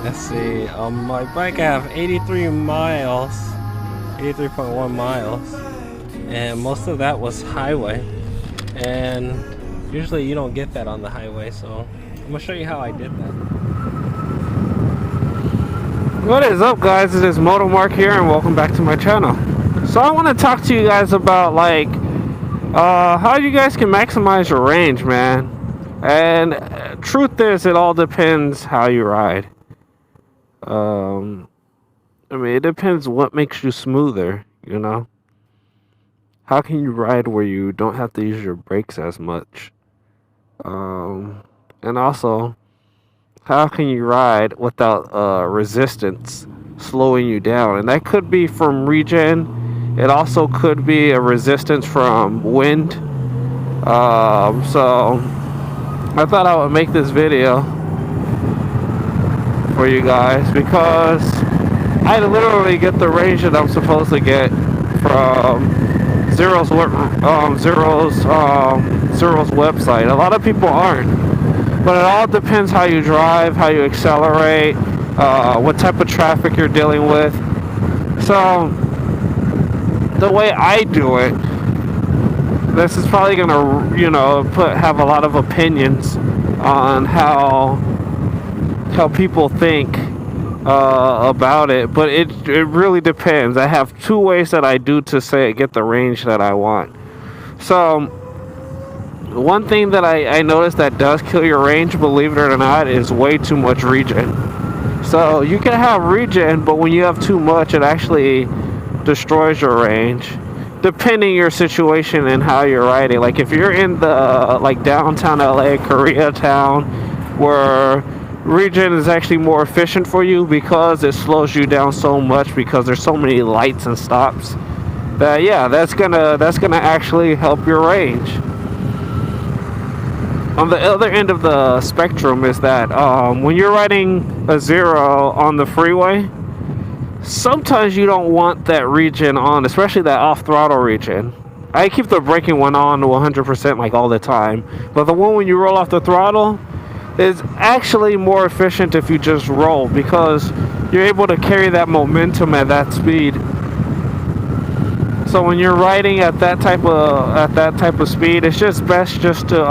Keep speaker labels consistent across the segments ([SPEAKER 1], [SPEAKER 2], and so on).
[SPEAKER 1] Let's see. On my bike, I have 83 miles, 83.1 miles, and most of that was highway. And usually you don't get that on the highway, so I'm gonna show you how I did that. What is up, guys? It is Motomark here, and welcome back to my channel. So I want to talk to you guys about how you guys can maximize your range, man. And truth is, it all depends how you ride. I mean, it depends what makes you smoother, you know? How can you ride where you don't have to use your brakes as much? And also, how can you ride without resistance slowing you down? And that could be from regen. It also could be a resistance from wind. So I thought I would make this video for you guys because I literally get the range that I'm supposed to get from Zero's website. A lot of people aren't, but it all depends how you drive, how you accelerate, what type of traffic you're dealing with. So the way I do it, this is probably gonna, have a lot of opinions on how people think about it, but it really depends. I have two ways that I do to get the range that I want. So one thing that I noticed that does kill your range, believe it or not, is way too much regen. So you can have regen, but when you have too much, it actually destroys your range, depending your situation and how you're riding. Like if you're in the downtown LA, Koreatown, where regen is actually more efficient for you because it slows you down so much because there's so many lights and stops, that's gonna actually help your range. On the other end of the spectrum is that when you're riding a Zero on the freeway, sometimes you don't want that regen on, especially that off throttle regen. I keep the braking one on to 100% like all the time, but the one when you roll off the throttle is actually more efficient if you just roll, because you're able to carry that momentum at that speed. So when you're riding at that type of speed, it's just best just to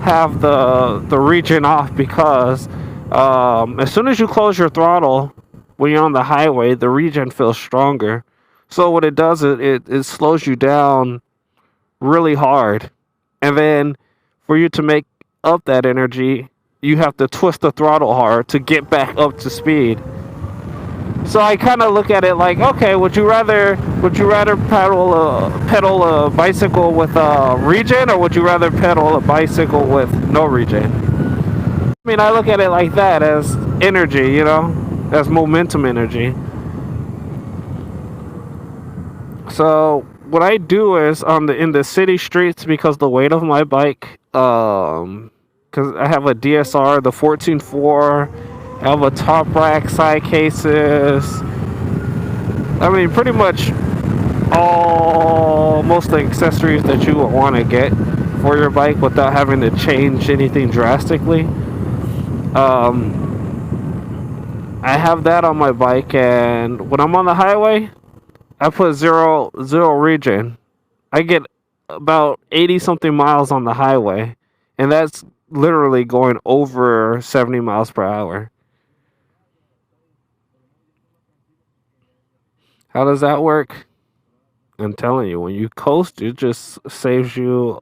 [SPEAKER 1] have the regen off, because as soon as you close your throttle when you're on the highway, the regen feels stronger. So what it does is it slows you down really hard, and then for you to make up that energy, you have to twist the throttle hard to get back up to speed. So I kind of look at it like, okay, would you rather pedal a bicycle with regen, or would you rather pedal a bicycle with no regen? I mean, I look at it like that, as energy, as momentum energy. So what I do is in the city streets, because the weight of my bike, because I have a DSR, the 14.4, I have a top rack, side cases. I mean, pretty much most of the accessories that you would want to get for your bike without having to change anything drastically. I have that on my bike, and when I'm on the highway, I put zero regen. I get about 80 something miles on the highway, and that's literally going over 70 miles per hour. How does that work? I'm telling you, when you coast, it just saves you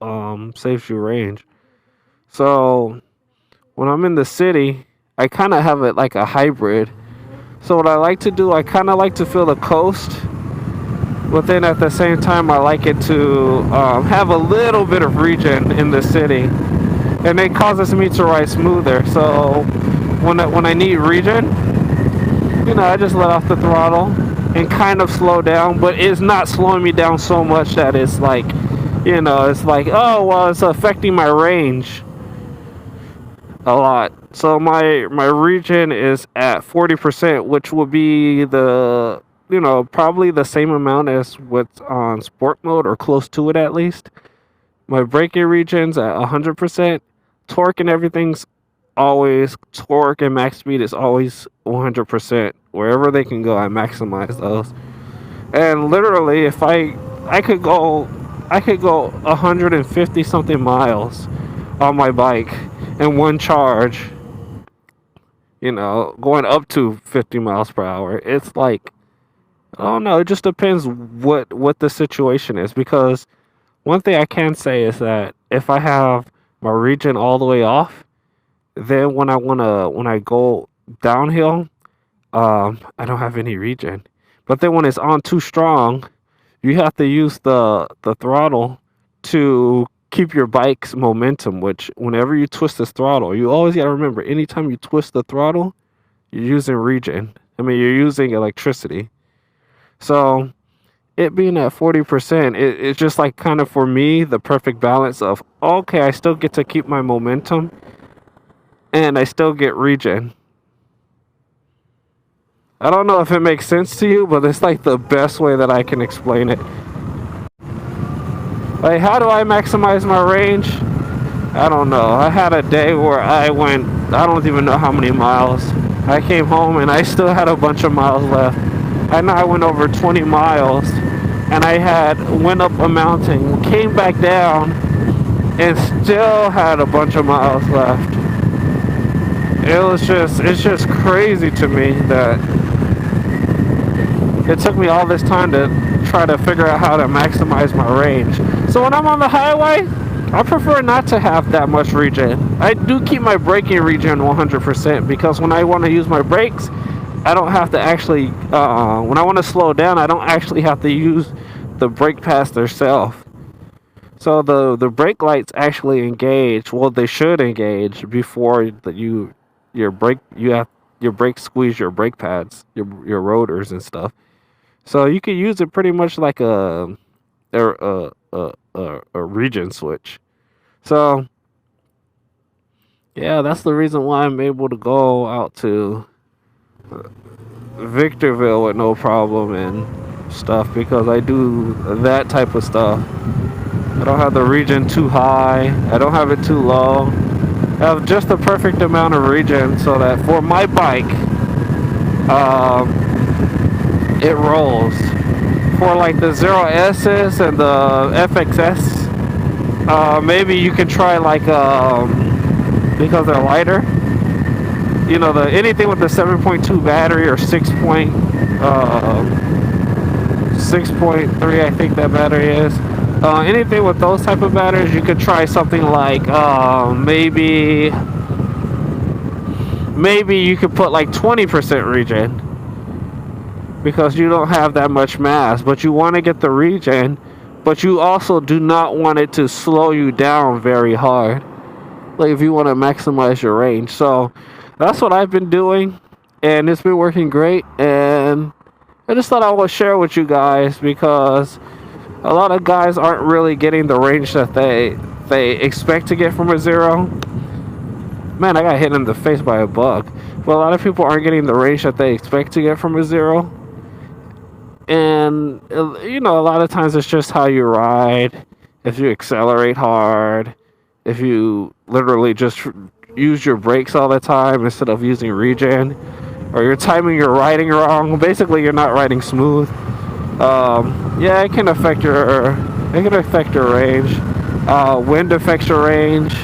[SPEAKER 1] range. So when I'm in the city, I kind of have it like a hybrid. So what I like to do, I kind of like to feel the coast, but then at the same time, I like it to have a little bit of regen in the city, and it causes me to ride smoother. So when I need regen, I just let off the throttle and kind of slow down, but it's not slowing me down so much that it's like, it's like, oh, well, it's affecting my range a lot. So my regen is at 40%, which will be probably the same amount as what's on sport mode, or close to it at least. My braking regen's at 100%. Torque and everything's always torque and max speed is always 100%. Wherever they can go, I maximize those. And literally, if I could go, I could go 150 something miles on my bike in one charge. Going up to 50 miles per hour. It's like, I don't know. It just depends what the situation is. Because one thing I can say is that if I have my regen all the way off, then when I go downhill, I don't have any regen. But then when it's on too strong, you have to use the throttle to keep your bike's momentum. Which whenever you twist this throttle, you always got to remember, anytime you twist the throttle, you're using regen. I mean, you're using electricity. So it being at 40%, it's just like kind of for me the perfect balance of, okay, I still get to keep my momentum and I still get regen. I don't know if it makes sense to you, but it's like the best way that I can explain it. Like, how do I maximize my range? I don't know. I had a day where I don't even know how many miles. I came home and I still had a bunch of miles left. I know I went over 20 miles and I went up a mountain, came back down, and still had a bunch of miles left. It's just crazy to me that it took me all this time to try to figure out how to maximize my range. So when I'm on the highway, I prefer not to have that much regen. I do keep my braking regen 100% because when I want to use my brakes, I don't have to actually, when I want to slow down, I don't actually have to use the brake pads themselves. So the brake lights actually engage. Well, they should engage before your brake squeeze your brake pads, your rotors and stuff. So you can use it pretty much like a regen switch. So yeah, that's the reason why I'm able to go out to Victorville with no problem and stuff, because I do that type of stuff. I don't have the regen too high. I don't have it too low. I have just the perfect amount of regen so that for my bike, it rolls. For like the Zero S's and the FXS, maybe you can try like because they're lighter. Anything with the 7.2 battery or 6.3, I think that battery is. Anything with those type of batteries, you could try something like maybe you could put like 20% regen, because you don't have that much mass, but you want to get the regen, but you also do not want it to slow you down very hard, like if you want to maximize your range. So that's what I've been doing, and it's been working great, and I just thought I would share with you guys, because a lot of guys aren't really getting the range that they expect to get from a Zero. Man, I got hit in the face by a bug. But a lot of people aren't getting the range that they expect to get from a Zero. And, a lot of times it's just how you ride. If you accelerate hard. If you literally just use your brakes all the time instead of using regen. Or you're timing your riding wrong. Basically, you're not riding smooth. Yeah, it can affect your range. Wind affects your range.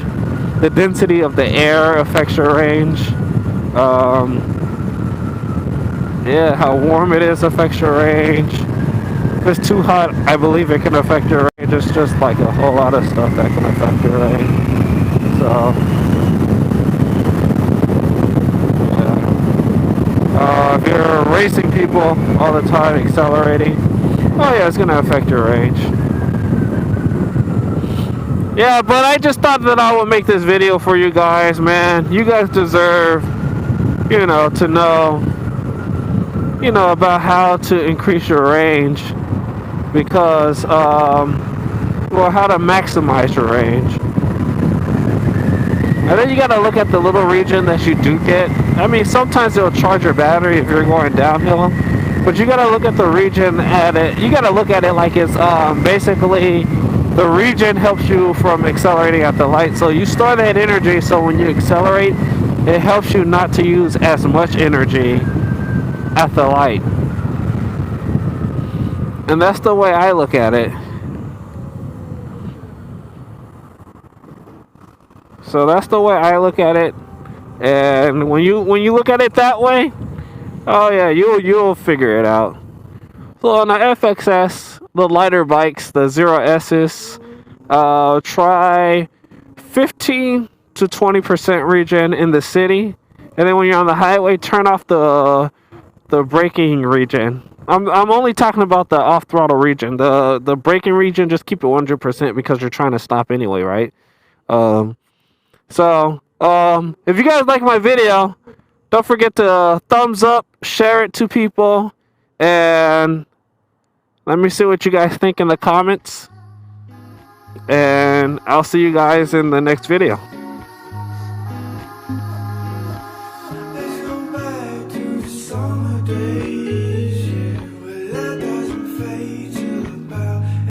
[SPEAKER 1] The density of the air affects your range. Yeah, how warm it is affects your range. If it's too hot, I believe it can affect your range. It's just like a whole lot of stuff that can affect your range. So, yeah. If you're racing people all the time, accelerating, oh yeah, it's gonna affect your range. Yeah, but I just thought that I would make this video for you guys, man. You guys deserve, to know, about how to increase your range, because, how to maximize your range. And then you gotta look at the little regen that you do get. I mean, sometimes it'll charge your battery if you're going downhill, but you gotta look at the regen at it. You gotta look at it like it's basically the regen helps you from accelerating at the light. So you store that energy, so when you accelerate, it helps you not to use as much energy at the light. And that's the way I look at it. So that's the way I look at it. And when you look at it that way, oh yeah, you'll figure it out. So on the FXS, the lighter bikes, the Zero S's, try 15 to 20% regen in the city, and then when you're on the highway, turn off the braking regen. I'm only talking about the off throttle regen. The braking regen, just keep it 100% because you're trying to stop anyway, right? So if you guys like my video, don't forget to thumbs up, share it to people, and let me see what you guys think in the comments. And I'll see you guys in the next video.
[SPEAKER 2] Let's go back to the summer days.